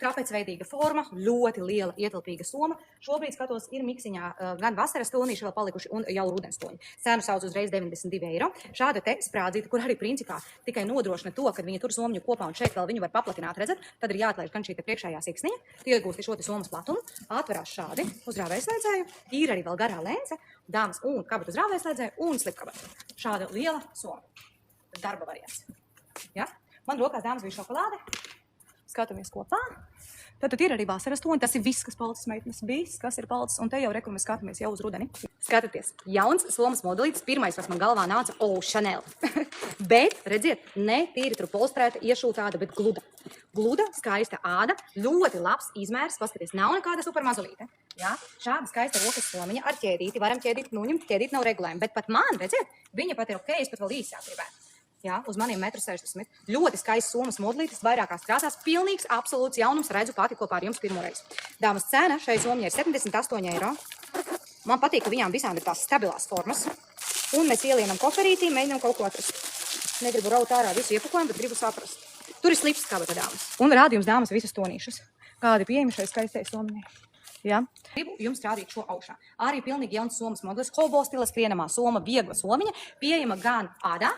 trapecveidīga forma, ļoti liela ietilpīga soma. Šobrīd skatos, ir miksiņā gan vasaras tūnīši vēl palikuši un jau rudens tūņi. Cenu sauc uzreiz 92 eiro. Šāda te sprādzīta, kur arī principā tikai nodrošina to, ka viņi tur somiņu kopā un šeit vēl viņu var paplatināt, redzat, tad ir jāatlaiž gan šī te priekšējā siksniņa, iegūst šo te somas platumu, atverās šādi uz rāvēslēdzēju, ir arī vēl garā lence, dāmas un kabata uz rāvēslēdzēju un slipkabata. Šāda liela soma. Darba variants. Ja? Man rokās dāmas bija šokolāde. Skatāmies kopā. Tad ir arī vasaras toni. Tas ir viss, kas palicis meitnes. Viss, kas ir palicis. Un te jau rekur mēs skatāmies jau uz rudeni. Skatāties. Jauns somas modelītis. Pirmais, kas man galvā nāca, Chanel. Bet, redziet, ne tīri tur polstrēta, iešūtāda, bet gluda. Gluda, skaista āda, ļoti labs izmērs. Paskaties, nav nekāda super mazulīte. Ja? Šāda skaista rokas somiņa ar ķēdīti. Varam ķēdīt nuņumt, ķēdīt nav regulējumi. Bet pat man, redziet, viņa pat ir ok, es pat vēl īsāk gribētu. Jā, uz maniem 1,60 m. Ļoti skaists somas modelītis, vairākās krāsās, pilnīgs, absolūts jaunums, redzu pati kopā ar jums pirmoreiz. Dāmas cena šai somiņai ir 78 eiro. Man patīk, ka viņām visām ir tās stabilās formas. Un mēs ielienam koferītī, mēģinām kaut ko atrast. Negribu raut ārā visu iepakojumu, bet gribu saprast. Tur ir slips kabata dāmas. Un rādu jums dāmas visas tonīšas. Kādi pieejami šai skaistai somiņai. Ja? Gribu jums rādīt šo augšā. Arī pilnīgi jauns somas modelis, hobo stila skrienamā soma, viegla somiņa, pieejama gan ādā,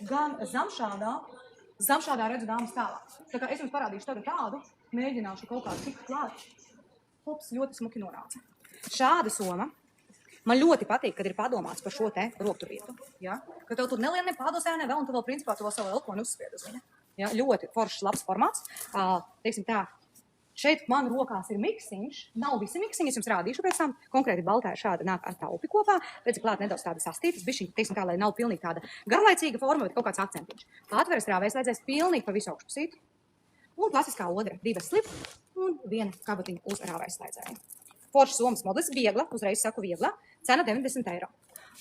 gan zamšādā. Zamšādā redzu dāmas tālāk. Tā kā es jums parādīšu tagad tādu, mēģināšu kaut kādu citu klāt. Hops, ļoti smuki norāca. Šāda soma. Man ļoti patīk, kad ir padomāts par šo te rokturvietu. Ja? Ka tev tur nelien ne pādosēnē vēl, un tu vēl principā to savu elkoni uzspied uz viņa. Ja? Ļoti foršs, labs formāts. Teiksim tā. Šeit man rokās ir miksiņš, nav visi miksiņi, es jums rādīšu pēc tam. Konkrēti baltā šāda nāk ar taupi kopā, redzi klāt nedaudz tāda sastītas, bišķiņ, teiksim tā, lai nav pilnīgi tāda garlaicīga forma, bet kaut kāds akcentiņš. Atveras rāvēslēdzēs pilnīgi pa visu augšpusīti. Un klasiskā odra, 2 slip un 1 kabatiņa uz rāvēslēdzēju. Foršs somas modelis, viegla, uzreiz saku viegla, cena 90 eiro.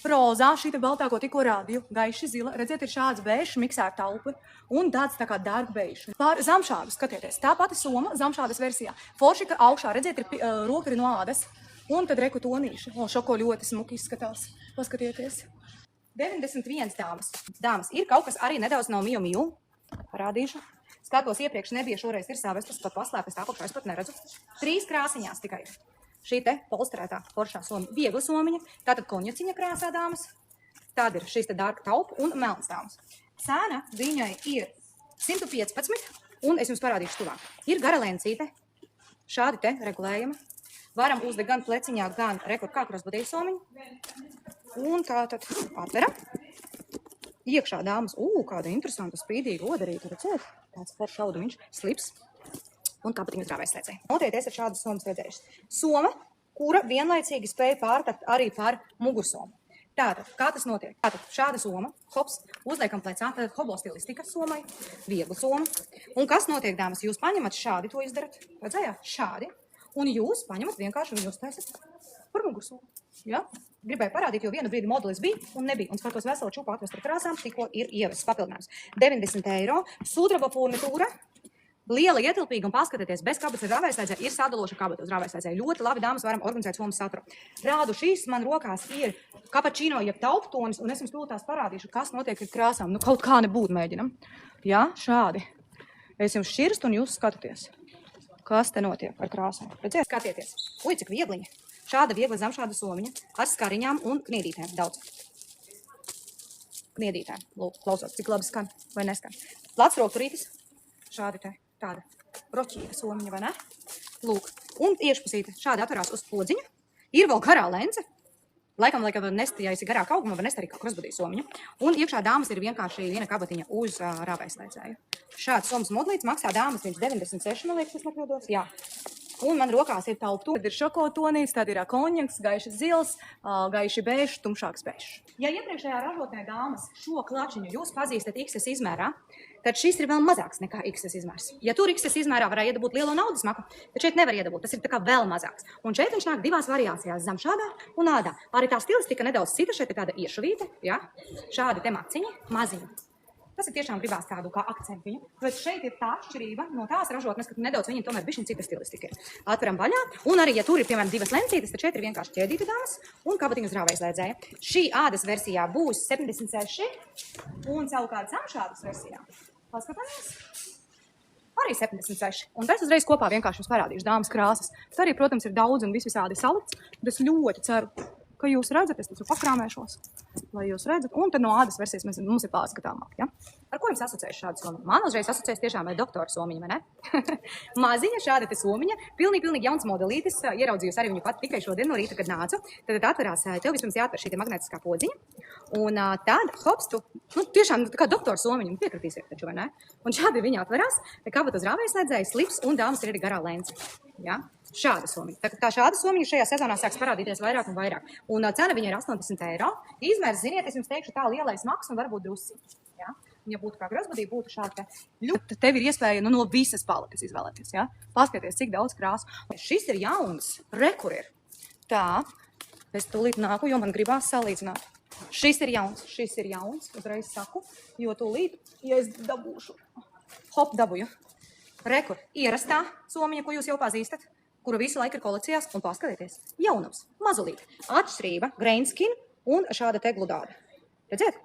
Rozā, šī te baltā, ko tikko rādīju, gaiši zila, redziet, ir šāds beišs, miksēta taupi un tāds tā kā dark beišs. Pār zamšādu, skatieties, tā pati soma zamšādas versijā. Forši, ka augšā, redziet, ir roka no ādas un tad reku tonīši. O, šoko ļoti smuki izskatās. Paskatieties. 91 dāmas. Dāmas, ir kaut kas arī nedaudz no Miu Miu. Parādīšu. Skatos iepriekš nebija, šoreiz ir savestas, pat paslēpes tā apakšā, es pat neredzu. 3 krāsiņās tikai. Šī te polstrētā foršā somiņa, viegla somiņa, tātad konjaciņa krāsā dāmas, tāda ir šīs te darka taupa un melns dāmas. Cena viņai ir 115, un es jums parādīšu tuvāk. Ir gara lencīte, šādi te regulējama, varam uzdegt gan pleciņā, gan rekord kā krosbadīju somiņu, un tātad atveram. Iekšā dāmas, kāda interesanta spīdīga odarīta, redzēt, tāds foršs audumiņš, slips. Un kabatiņu uz rāvēslēdzēju. Noteikti esat šādas somas redzējuši. Soma, kura vienlaicīgi spēja pārtakt arī par mugursomu. Tātad, kā tas notiek? Tātad, šāda soma, hops, uzliekam plecā, tātad hobo stilistika somai, viegla soma. Un kas notiek, dāmas? Jūs paņemat šādi to izdarat, redzējāt? Šādi. Un jūs paņemat vienkārši viņu uztaisat par mugursomu. Ja? Gribēju parādīt, jo vienu brīdi modelis bija un nebija. Un skatos veselu čupu atvest ar krāsām, tikko ir ievests papildinājums. 90 eiro, sudraba furnitūra. Liela ietilpīga un paskatieties, bez kabatas ar rāvēslēdzēju ir sadaloša kabata uz rāvēslēdzēju. Ļoti labi, dāmas, varam organizēt somas saturu. Rādu šīs man rokās ir kapačino jeb tauptonis, un es jums tūlīt tās parādīšu, kas notiek ar krāsām. Nu, kaut kā nebūtu mēģinam. Jā, šādi. Es jums šķirstu un jūs skatāties, kas te notiek ar krāsām. Redziet, skatieties. Ui, cik viegliņa. Šāda viegla zamšāda somiņa ar skariņām un kniedītēm daudz. Kniedītēm. Lūk, klausot, cik labi skan vai neskan. Plats rokturītis. Šādi te. Tāda roķīga somiņa, vai ne? Lūk, un iešpusīte šādi atverās uz podziņu. Ir vēl garā lence. Laikam nest, ja esi garāk auguma, var nest arī kā krosbadīja somiņa. Un iekšā dāmas ir vienkārši viena kabatiņa uz rāvēslēdzēju. Šāds somas modelīts maksā dāmas 96, man liekas, tas nekļūdos. Jā. Un man rokās ir taupa. Tad ir šokotonīts, tad ir konjaks, gaiši zils, gaiši beišs, tumšāks beišs. Ja iepriekšējā ražotnē dāmas šo klačiņu jūs pazīstat XS izmērā, tad šis ir vēl mazāks nekā XS izmērs. Ja tur XS izmērā varēja iedabūt lielo naudas maku, tad šeit nevar iedabūt. Tas ir tā kā vēl mazāks. Un šeit viņš nāk divās variācijās, zamšādā un ādā. Arī tā stilistika nedaudz cita, šeit ir tāda iešuvīte, ja? Šādi te maciņi, maziņi. Tas ir tiešām gribās tādu kā akcentiņu, bet šeit ir tā atšķirība no tās ražotnes, ka nedaudz viņiem tomēr bišķiņ cita stilistika ir. Atveram vaļā, un arī, ja tur ir, piemēram, 2 lencītes, tad šeit ir vienkārši ķēdīta dāmas un kabatiņu uz rāvēslēdzēja. Šī ādas versijā būs 76, un savukārt zamšādas versijā. Paskatāmies. arī 76. Un es uzreiz kopā vienkārši jums parādīšu dāmas krāsas. Tas arī, protams, ir daudz un visvisādi salikts, bet es ļoti ceru, ka jūs redzat, es taču pakrāmēšos, lai jūs redzat. Un tad no ādas versijas mums ir pārskatāmāk, ja? Ar ko jums asociēs šāda somiņa? Man uzreiz asociēs tiešām ar doktora somiņu, vai ne? Maziņa šāda te somiņa, pilnīgi jauns modelītis, ieraudzījusi arī viņu pat tikai šodien no rīta, kad nācu. Tad atverās, tev vispirms jāatver šī te magnētiskā podziņa. Un tad, hops, tu, tiešām tā kā doktora somiņa, piekritīsiet taču, vai ne? Un šādi viņa atverās, kabata uz rāvējslēdzēja, slips un dāmas ir arī garā lence. Ja? Šāda somiņa. Tā šāda somiņa šajā sezonā sāks parādīties vairāk un vairāk. Un cena viņa ir 80 eiro. Izmērs, ziniet, es jums teikšu tā lielais maks un varbūt drusciņš. Ja? Ja būtu kā grozbadī, būtu šāda ļoti. Tev ir iespēja no visas paletes izvēlēties. Ja? Paskaties, cik daudz krāsu. Šis ir jauns. Re, kur ir. Tā. Es tūlīt nāku, jo man gribās salīdzināt. Šis ir jauns, uzreiz saku, jo tūlīt, ja es dabūšu. Hop, dabūju. Re, kur ierastā somiņa, ko jūs jau pazīstat, kura visu laiku ir kolekcijās, un paskatieties, jaunums, mazulīt, atšķirība, grainskin un šāda te gludāda. Redziet?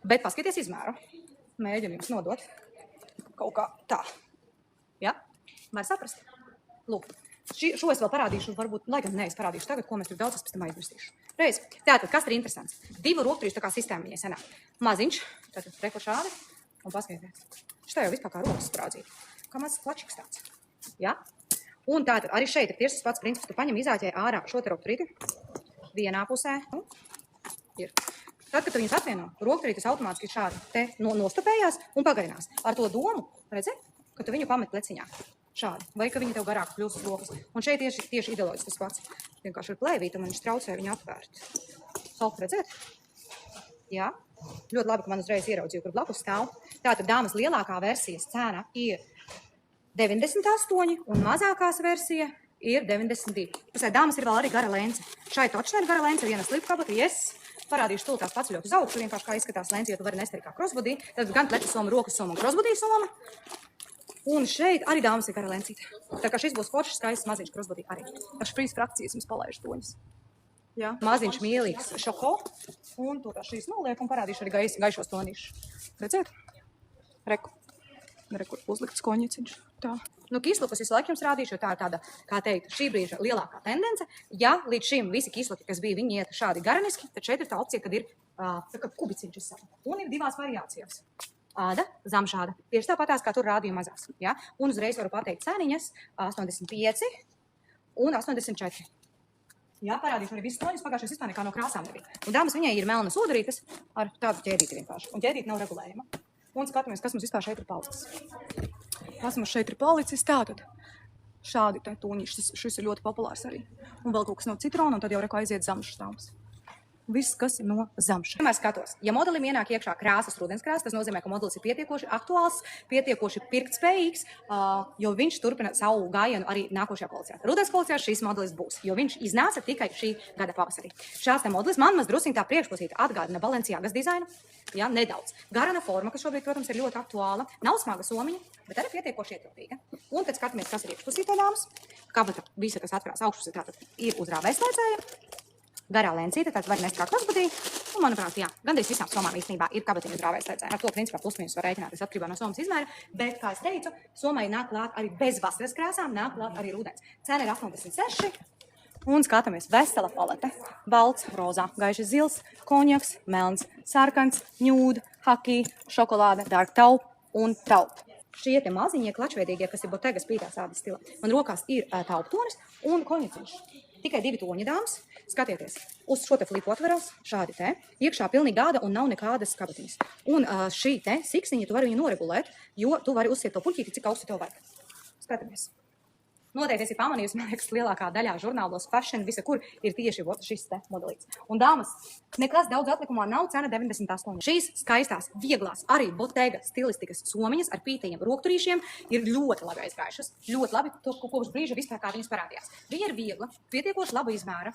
Bet paskatieties izmēru. Mēģinu jums nodot kaut kā tā. Ja? Var saprast? Lūk, šo es vēl parādīšu, varbūt, lai gan ne, es parādīšu tagad, ko mēs tur daudz, es pēc tam aizmirstīšu. Reiz, tātad, kas ir interesants? Divu rokturīšu tā kā sistēma viņai senāk. Maziņš, tātad reko šādi, un paskatieties. Šitā jau vispār kā rokas sprādzīt. Kā mazs plačiks tāds. Ja? Un tātad arī šeit ir tieši tas pats princips. Tu paņem izāķē ārā šo te rokturīti vienā pusē. Ir. Tad, kad tu viņus atvieno, rokturītis automātiski šādi te nostopējās un pagarinās. Ar to domu, redzi, ka tu viņu pamet pleciņā. Šādi. Vai ka viņi tev garāk kļūst uz rokas. Un šeit tieši ideoloģis tas pats. Vienkārši ar plēvītu man viņš traucē viņu atvērt. Hop, redziet? Jā. Ļoti labi, ka man uzreiz ieraudzīju, kur blakus stāv. Tātad dāmas lielākā versijas cena ir 98 un mazākās versija ir 92. Pusē dāmas ir vēl arī gara lence. Šai točnē ir gara lence, viena slipkabata, yes. Parādīšu tūl tās paceļot uz augšu, vienkārši kā izskatās lence, jo tu vari nest arī kā crossbody. Tad gan pleča soma, rokas soma un crossbody soma. Un šeit arī dāmas ir gara lencīte. Tā kā šis būs foršs, skaists maziņš crossbody arī. Ar šīs frakcijas mums palaiž toņas. Ja? Maziņš mīlīgs šoko. Un to tā šīs noliek un parādīšu arī gaišos tonīšus. Redziet? Reku. Rekur uzlikts koņiciņš. Tā. Nu, kislukas visu laiku jums rādīšu, jo tā ir tāda, kā teikt, šī brīža lielākā tendence. Ja līdz šim visi kisluki, kas bija, viņi iet šādi garaniski, tad šeit ir tā opcija, kad ir tā kā kubiciņš izsaka. Un ir divās variācijās. Āda, zamšāda. Tieši tāpatās, kā tur rādīja mazās. Ja? Un uzreiz varu pateikt ceniņas 85 un 84. Jā, parādīšu arī visas toņas, pagājušais vispār nekā no krāsām nebija. Un dāmas viņai ir melnas ūdarītes ar tādu ķēdīti vienkārši. Un ķēdīti nav regulējama. Un skatāmies, kas mums vispār šeit ir palicis. Kas mums šeit ir palicis? Tātad šādi te tūniši. Šis ir ļoti populārs arī. Un vēl kaut kas no citrona, un tad jau reko aiziet zamšas tāmas. Viss, kas ir no zamša. Vienmēr skatos, ja modelim ienāk iekšā krāsas, rudenskrāsas, tas nozīmē, ka modelis ir pietiekoši aktuāls, pietiekoši pirktspējīgs, jo viņš turpina savu gājienu arī nākošajā kolekcijā. Rudens kolekcijā šīs modelis būs, jo viņš iznāca tikai šī gada pavasarī. Šāds te modelis man maz drusciņ tā priekšpusīte atgādina Balenciagas dizainu, ja, nedaudz. Garana forma, kas šobrīd, protams, ir ļoti aktuāla, nav smaga somiņa, bet arī pietiekoši ietilpīga. Un tad skatāmies, kas ir iekšpusītē dāmas. Kabata visa, kas atverās augšpusē, tātad ir uz rāvējslēdzēja. Garā lencīte, tad var nest kā crossbody. Un, manuprāt, jā, gandrīz visām somām īstenībā ir kabatiņu rāvējslēdzēja. Ar to, principā, plus-mínus var rēķināties atkarībā no somas izmēra. Bet, kā es teicu, somai nāk klāt arī bez vasaras krāsām, nāk klāt arī rudens. Cena ir 86. Un skatāmies, vesela palete. Balts, rozā, gaišs zils, konjaks, melns, sarkans, ņūda, haki, šokolāde, dark taup un taup. Šie te maziņie klačveidīgie, kas ir Bottega spītās ādas stila. Man rokās ir tauptonis un konjaciņš. Tikai 2 toņi dāmas. Skatieties, uz šo te flipu atverās šādi te. Iekšā pilnīgi āda un nav nekādas kabatiņas. Un šī te siksiņa tu vari viņu noregulēt, jo tu vari uzsiet to puļķīti, cik augstu tev vajag. Skatāmies. Noteikti esi pamanījusi, man liekas, lielākā daļā žurnālos fashion, visa kur ir tieši šis te modelīts. Un dāmas, nekas daudz atlikumā nav, cena 98. Šīs skaistās, vieglās, arī Bottega stilistikas somiņas ar pītajiem rokturīšiem ir ļoti labi aizgājušas. Ļoti labi, to kopš brīža vispār kā viņas parādījās. Viņa ir viegla, pietiekoši laba izmēra.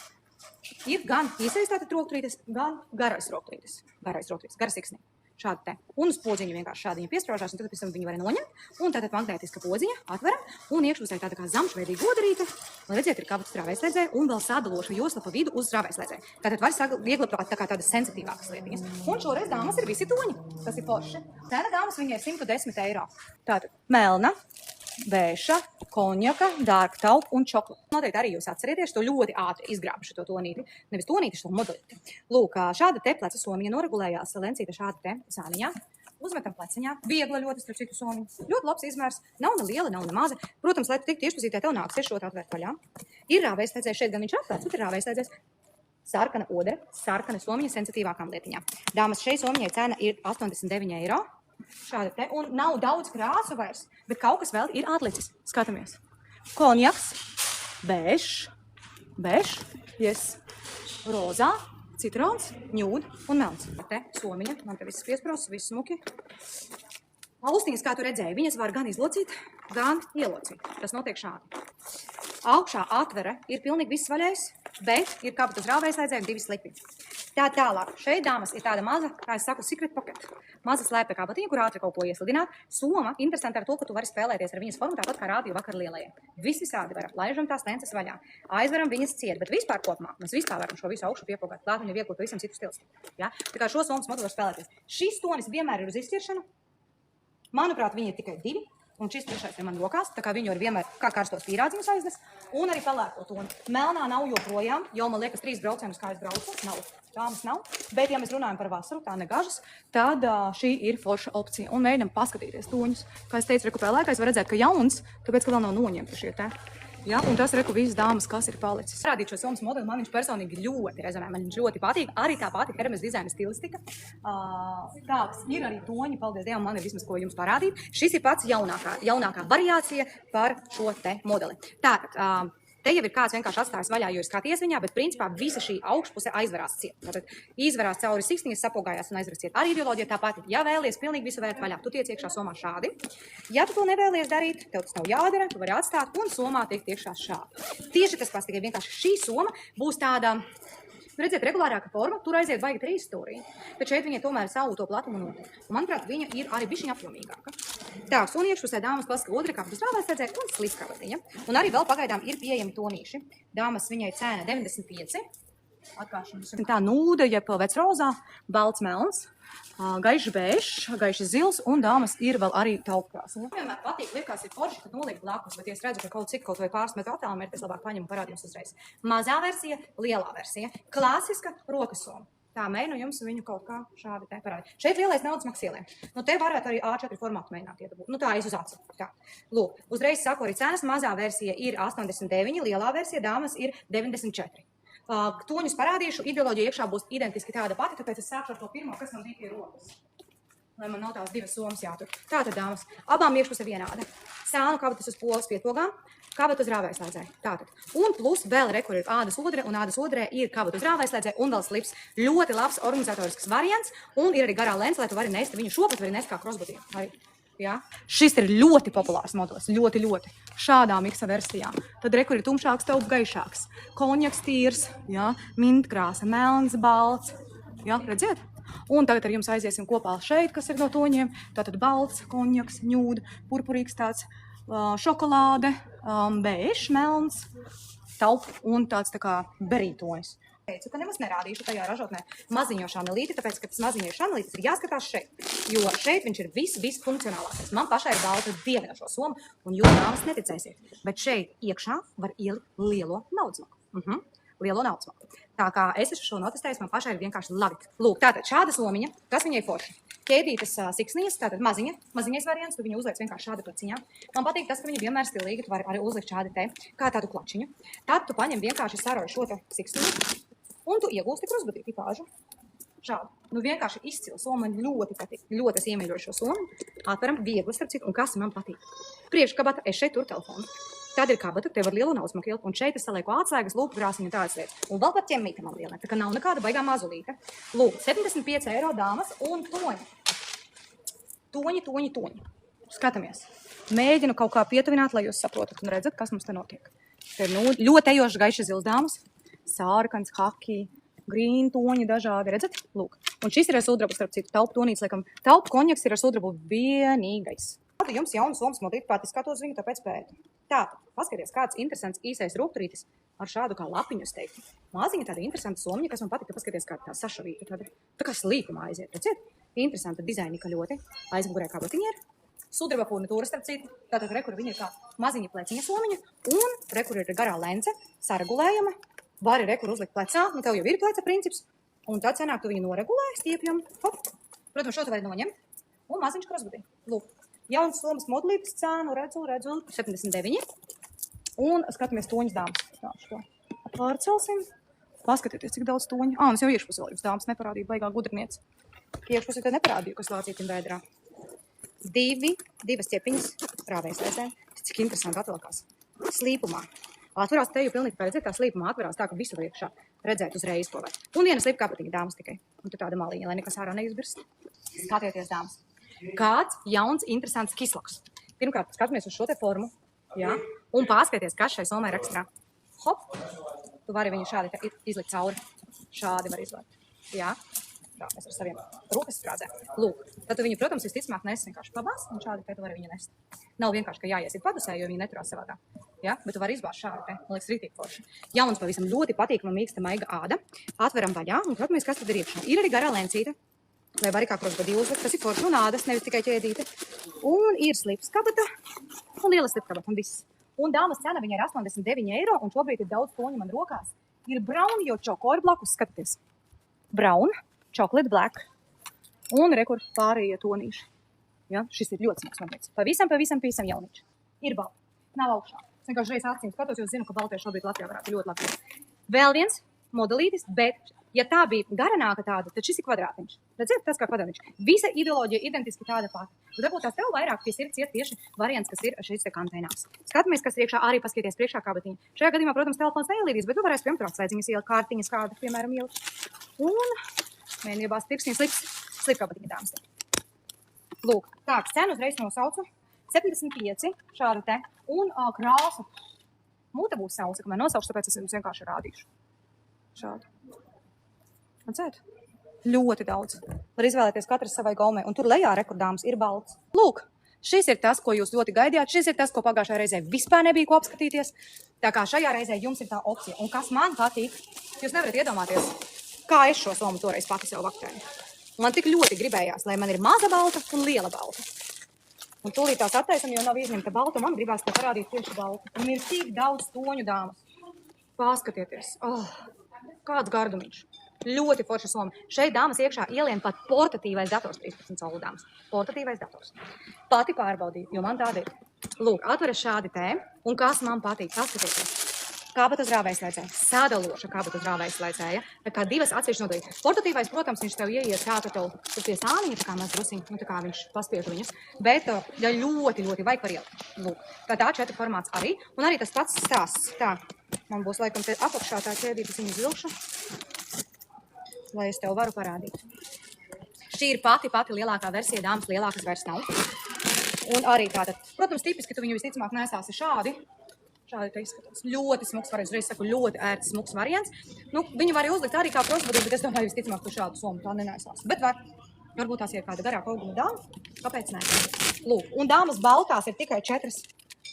Ir gan iesaistāta rokturītes, gan garais rokturītes. Gara siksnī. Šādi te. Un uz podziņu vienkārši šādi viņa piespraužās, un tad pēc tam viņu var noņemt. Un tātad magnētiska podziņa atveram, un iekšpusē tāda kā zamšveidīga godarīte. Un redziet, ir kabatas rāvējslēdzēja un vēl sadaloša josla pa vidu uz rāvējslēdzēju. Tātad var ieglabāt tā kā tādas sensitīvākas lietiņas. Un šoreiz dāmas ir visi toņi. Tas ir forši. Cena dāmas viņai ir 110 eiro. Tātad melna, bēša, konjaka, dark taupe un čokolāde. Noteikti arī jūs atcerieties, to ļoti ātri izgrābuši to tonīti. Nevis tonīti, šo modelīti. Lūk, šāda te pleca somiņa noregulējās lencīta šāda te sāniņā. Uzmetam pleciņā. Viegla ļoti starp citu somiņu. Ļoti labs izmērs. Nav ne liela, nav ne maza. Protams, lai tu tiktu iešpazītē, tev nāksies šo atvērt vaļā. Ir rāvējslēdzējs šeit, gan viņš atvērts, bet ir rāvējslēdzējs. Sarkana odere, sarkana somiņa sensitīvākām lietiņām. Dāmas, šeit somiņai cena ir 89 eiro. Šāda te. Un nav daudz krāsu vairs, bet kaut kas vēl ir atlicis. Skatāmies. Konjaks, bēž, yes, rozā, citrons, ņūd un melns. Te somiņa, man te viss piesprāsts, viss smuki. Austiņas, kā tu redzēji, viņas var gan izlocīt, gan ielocīt. Tas notiek šādi. Augšā atvere ir pilnīgi viss vaļais, bet ir kabatas rāvējslēdzēji un 2 slipļi. Tā tālāk. Šeit, dāmas, ir tāda maza, kā es saku, secret pocket. Maza slēpta kabatiņa, kur ātri kaut ko ieslidināt. Soma interesanti ar to, ka tu vari spēlēties ar viņas formu, tāpat kā rādīju vakar lielajai. Visādi varam. Laižam tās lences vaļā. Aizveram viņas ciet, bet vispār kopumā mēs vispār varam šo visu augšu piepogāt. Klāt viņa vieglot pavisam citu stils. Ja? Tā kā šo somas modeli var spēlēties. Šis tonis vienmēr ir uz izšķiršanu. Manuprāt, viņi ir tikai 2. Un šis trešais ir man rokās, tā kā viņu ir vienmēr kā karstos pīrādziņus aiznes, un arī pelēko toni. Melnā nav joprojām, jau man liekas 3 braucienus, kā es braucu, nav. Tāmas nav, bet ja mēs runājam par vasaru, tā negažas, tad šī ir forša opcija. Un mēģinam paskatīties toņus. Kā es teicu, reku pelēkais var redzēt, ka jauns, tāpēc, ka vēl nav noņemti šie te. Ja, un tas reku visas dāmas, kas ir palicis. Parādīt šo somas modeli, man viņš personīgi ļoti rezonē, man viņš ļoti patīk. Arī tā pati Hermes dizaina stilistika. Tāds ir arī toņi, paldies Dievam, man ir vismaz ko jums parādīt. Šis ir pats jaunākā variācija par šo te modeli. Tātad, te jau ir kāds vienkārši atstājis vaļā, jo ir skaties viņā, bet principā visa šī augšpuse aizverās ciet. Tātad izverās cauri siksniņas, sapogājās un aizverās ciet. Arī ideoloģija tāpat. Ja vēlies pilnīgi visu vērt vaļā, tu tiec iekšā somā šādi. Ja tu to nevēlies darīt, tev tas nav jādara, tu vari atstāt un somā tiek iekšā šādi. Tieši tas pats, tikai vienkārši šī soma būs tāda, redziet, regulārāka forma, tur aiziet baigi 3 stūrī, bet šeit viņai tomēr savu to platumu notiek. Un, manuprāt, viņa ir arī bišķiņa apjomīgāka. Tāks, un iekšpusē dāmas klasiska otra kabatas rāvējslēdzēja un sliska kabatiņa. Un arī vēl pagaidām ir pieejami tonīši. Dāmas viņai cena 95. Atkāršanas. Tā nūda, jeb vecs rozā, balts melns, gaišs bēžs, gaišs zils, un dāmas ir vēl arī taupkrāsa. Vienmēr patīk, liekas, ir forši, kad noliek blakus, bet ja es redzu, ka kaut vai pāris metru attālumā ir, es labāk paņemu un parādījums uzreiz. Mazā versija, lielā versija, klasiska rokasoma. Tā mēģinu jums viņu kaut kā šādi te parādīt. Šeit lielais naudas maks ieliem. Nu, te varētu arī A4 formātu mēģināt iedabūt. Nu, tā es uz acu. Tā. Lūk, uzreiz saku arī cenas. Mazā versija ir 89, lielā versija dāmas ir 94. Toņus parādīšu, ideoloģija iekšā būs identiski tāda pati, tāpēc es sākšu ar to pirmo, kas man bija pie rokas. Lai man nav tās 2 somas jātur. Tātad, dāmas, abām iekšpuse vienāda. Sānu kabatas uz polas pietogām, kabatu uz rāvējslēdzēju. Tātad. Un plus vēl re, kur ir ādas odre, un ādas odrē ir kabatu uz rāvējslēdzēju un vēl slips. Ļoti labs organizatorisks variants, un ir arī garā lence, lai tu vari nest viņu šopat, vari nest kā krosbotīnu. Ja? Šis ir ļoti populārs modelis, ļoti. Šādā miksa versijā. Tad re, kur ir tumšāks, taup gaišāks. Konjaks tīrs, ja? Mintkrāsa, melns, balts. Ja? Redziet? Un tagad ar jums aiziesim kopā šeit, kas ir no toņiem. Tātad balts, konjaks, ņūd, purpurīgs tāds, šokolāde, bēžs, melns, taup un tāds tā kā berītonis. Teicu, ka nemaz nerādīšu tajā ražotnē maziņo šanelīti, tāpēc, ka tas maziņo šanelītis ir jāskatās šeit, jo šeit viņš ir viss funkcionālākais. Man pašai ir balta dievina šo somu, un jūs dāmas neticēsiet, bet šeit iekšā var ielikt lielo naudzmaku. Lielo naudzmaku. Tā kā es esmu šo notestējis, man pašai ir vienkārši labi. Lūk, tātad šāda somiņa, tas viņai forši. Ķēdītas siksniņas, tātad maziņais variants, tu viņu uzliec vienkārši šāda placiņā. Man patīk tas, ka viņa vienmēr stilīgi, tu vari arī uzlikt šādi te, kā tādu klačiņu. Tad tu paņem vienkārši saroju šo te siksniņu, un tu iegūsti krusbudī tipāžu. Šādu. Nu vienkārši izcila soma, man ļoti patīk. Ļoti es iemīļoju šo somu. Atveram viegli starp citu, un kas man patīk. Priekškabata, es šeit tur telefonu. Tad ir kabata, tev var lielu naudas maku ielikt, un šeit es salieku atslēgas, lūpu krāsiņu un tādas lietas. Un vēl pat ķemmīte man lielē, tā kā nav nekāda baigā mazulīte. Lūk, 75 eiro dāmas un toņi. Toņi. Skatamies. Mēģinu kaut kā pietuvināt, lai jūs saprotat un redzat, kas mums te notiek. Te ir ļoti ejošs gaišs zils dāmas, sārkans, haki, grīn toņi dažādi, redzat? Lūk. Un šis ir ar sudrabu, starp citu, taupu tonīts, laikam. Taupu konjaks ir ar sudrabu vienīgais. Tātad jums jaunu somas modīti pat skatos viņu, tāpēc pētu. Tātad, paskaties, kāds interesants īsais rūpturītis ar šādu kā lapiņu, es teiktu. Māziņa tāda interesanta somiņa, kas man patīk, paskaties, kā tā sašavīta, tāda tā kā slīkumā aiziet, redzēt? Interesanta dizainika ļoti. Aizmugurē kabatiņa ir. Sudraba furnitūra, starp citu. Tātad, re, kur viņa ir kā maziņa pleciņa somiņa, un re, kur ir garā lence, saregulējama. Vari, re, kur uzlikt plecā, nu tev jau ir pleca princips, un tad sanāk, tu viņu noregulē, stiepjam, hop. Protams, šo tu vari noņemt, un maziņš crossbody. Lūk, jauns somas modulītas cēnu, redzu, 79. Un skatāmies toņas dāmas. Tā, šo pārcelsim. Paskatieties, cik daudz toņu. Un es jau iekšpusē jums dāmas neparādīju, baigā gudrniec. Iekšpusē tad neparādīju, kas lācītim vēdrā. Divas ķepiņas rāvēslēcē. Cik interesanti atvelkās. Slīpumā. Atverās te jau pilnīgi redzēt, tā slīpumā atverās tā, ka visu iekšā redzēt uzreiz ko var. Un viena slīpa kāpatiņa dāmas tikai. Un tad tāda maliņa, lai nekas ārā neizbirst. Skatieties, dāmas. Kāds jauns, interesants kisloks. Pirmkārt, skatāmies uz šo te formu. Jā. Un paskatieties, kas šai somai ir ekstrā. Hop. Tu vari viņu šādi izlikt cauri. Šādi var izlikt. Jā. Tā, mēs ar saviem rūkas sprādzē. Lūk. Tad tu viņu, protams, visticamāk nes vienkārši pabās, un šādi te tu vari viņu nest. Nav vienkārši, ka jāiesīt padusē, jo viņi neturās savā tā. Ja? Bet tu vari izbāzt šādi te. Man liekas, rītīgi forši. Jauns pavisam ļoti patīkama mīksta maiga āda. Atveram vaļā un skatāmies, kas tad ir iekšā. Ir arī garā lencīte. Vai var arī kā crossbody uzlikt, tas ir forši un ādas, nevis tikai ķēdīte. Un ir slips kabata un liela slip kabata un viss. Un dāmas cena viņai ir 89 eiro, un šobrīd ir daudz toņu man rokās. Ir brown, jo čoko ir blakus, skatieties. Brown, chocolate black un rekur pārējie tonīši. Ja? Šis ir ļoti smags, man liekas. Pavisam jauniņš. Ir balti. Nav augšā. Es vienkārši reiz acīm skatos, jo zinu, ka baltie šobrīd Latvijā varētu ļoti labi. Vēl viens modelītis, bet ja tā bija garanāka tāda, tad šis ir kvadrātiņš. Redziet, tas kā kvadrātiņš. Visa ideoloģija identiski tāda pati. Un varbūt tās tev vairāk pie sirds iet tieši variants, kas ir šīs te kanteinās. Skatāmies, kas iekšā arī paskaties priekšā kabatiņa. Šajā gadījumā, protams, telefons neielīdīs, bet tu varēsi piemēram slēdziņas ielikt, kārtiņas kādu, piemēram, ielikt. Un mēnībās pirkstiņas slip kabatiņa dāmas. Lūk, tā, cenu uzreiz nosaucu. 75 šāda te. Un krāsa. Mūte būs sausa, kamēr nosaukšu, tāpēc es jums vienkārši rādīšu. Šādi. Redzēt? Ļoti daudz. Var izvēlēties katrs savai gaumē. Un tur lejā rekordāms ir balts. Lūk, šis ir tas, ko jūs ļoti gaidījāt. Šis ir tas, ko pagājušajā reizē vispār nebija ko apskatīties. Tā kā šajā reizē jums ir tā opcija. Un kas man patīk, jūs nevarat iedomāties, kā es šo somu toreiz pati sev vaktēju. Man tik ļoti gribējās, lai man ir maza balta un liela balta. Un tūlīt tās attaisam, jo nav izņemta balta. Man gribās te parādīt tieši balta. Un ir tik daudz toņu dāmas. Paskatieties. Oh, kāds gardumiņš. Ļoti forša soma. Šeit dāmas iekšā ielien pat portatīvais dators, 13 colu dāmas. Portatīvais dators. Pati pārbaudīju, jo man tāda ir. Lūk, atveras šādi te. Un kas man patīk? Paskatieties. Kabata uz rāvējslēcēja. Sādaloša kabata uz rāvējslēcēja. Tā kā divas atsevišķi nodalīt. Portatīvais, protams, viņš tev ieiet tā, ka tev pie sāniņa, tā kā maz drusiņi, nu tā kā viņš paspiež viņas. Bet ja ļoti vajag var ielikt. Lūk, tā A4 formāts arī. Un arī tas pats stāsts. Tā, man būs laikam te apakšā tā ķēdītas viņas zilša. Lai es tev varu parādīt. Šī ir pati lielākā versija, dāmas lielākas vairs nav. Un arī tātad, protams, tipiski tu viņu visticamāk nesāsi šādi. Šādi te izskatās. Ļoti smuks, varēs reiz saku, ļoti ērts smuks variants. Nu, viņu var uzlikt arī kā crossbody, bet es domāju, visticamāk, tu šādu somu tā nenesās. Bet varbūt tās ir kāda garāka auguma dāma. Kāpēc ne? Lūk, un dāmas baltās ir tikai 4.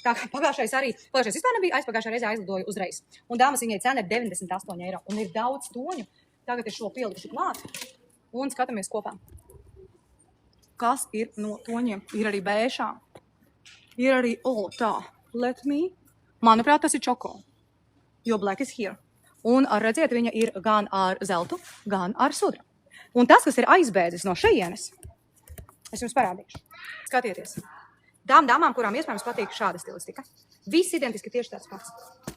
Tā kā pagājušais vispār nebija, aizpagājušā reizē aizlidoju uzreiz. Un dāmas viņai cena ir 98 eiro. Un ir daudz toņu. Tagad ir šo pielikuši klāt. Un skatāmies kopā. Kas ir no toņiem? Ir arī bēšā. Ir arī, tā, let me. Manuprāt, tas ir čoko, jo black is here. Un redziet, viņa ir gan ar zeltu, gan ar sudru. Un tas, kas ir aizbēdzis no šejienes, es jums parādīšu. Skatieties. Dāmām, kurām iespējams patīk šāda stilistika. Viss identiski tieši tāds pats.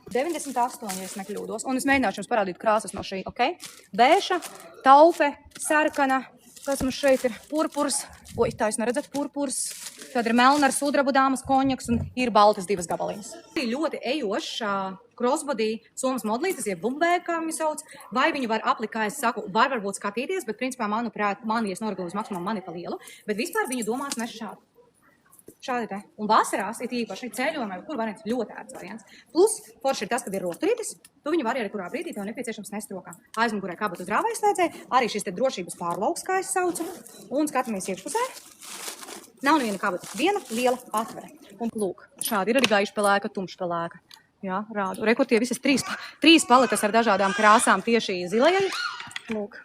98, ja es nekļūdos. Un es mēģināšu jums parādīt krāsas no šī, ok? Bēša, taupe, sarkana, kas mums šeit ir purpurs. Oi, tā jūs neredzat, purpurs. Tad ir melna ar sudrabu dāmas konjaks un ir baltas 2 gabaliņas. Ļoti ejošs crossbody somas modlītes, jeb bumbēk, kā viņi sauc. Vai viņu var aplikt, kā es saku, varbūt skatīties, bet principā, manuprāt, ja es noregulēju maksimum, man ir pa lielu. Bet vispār viņu domās nes šādi. Šādi te. Un vasarās ir īpaši ceļojumā, kur variants ļoti ērts variants. Plus, forši ir tas, kad ir roturītis, tu viņu vari arī kurā brīdī tev nepieciešams nest rokā. Aizmugurē kabata uz rāvējslēcēja, arī šis te drošības pārlauks, kā es saucu. Un skatāmies iekšpusē. Nav neviena kabata, viena liela atvere. Un lūk, šādi ir arī gaišpelēka, tumšpelēka. Jā, rādu. Rekur tie visas 3 paletes ar dažādām krāsām tieši zilajai. Lūk.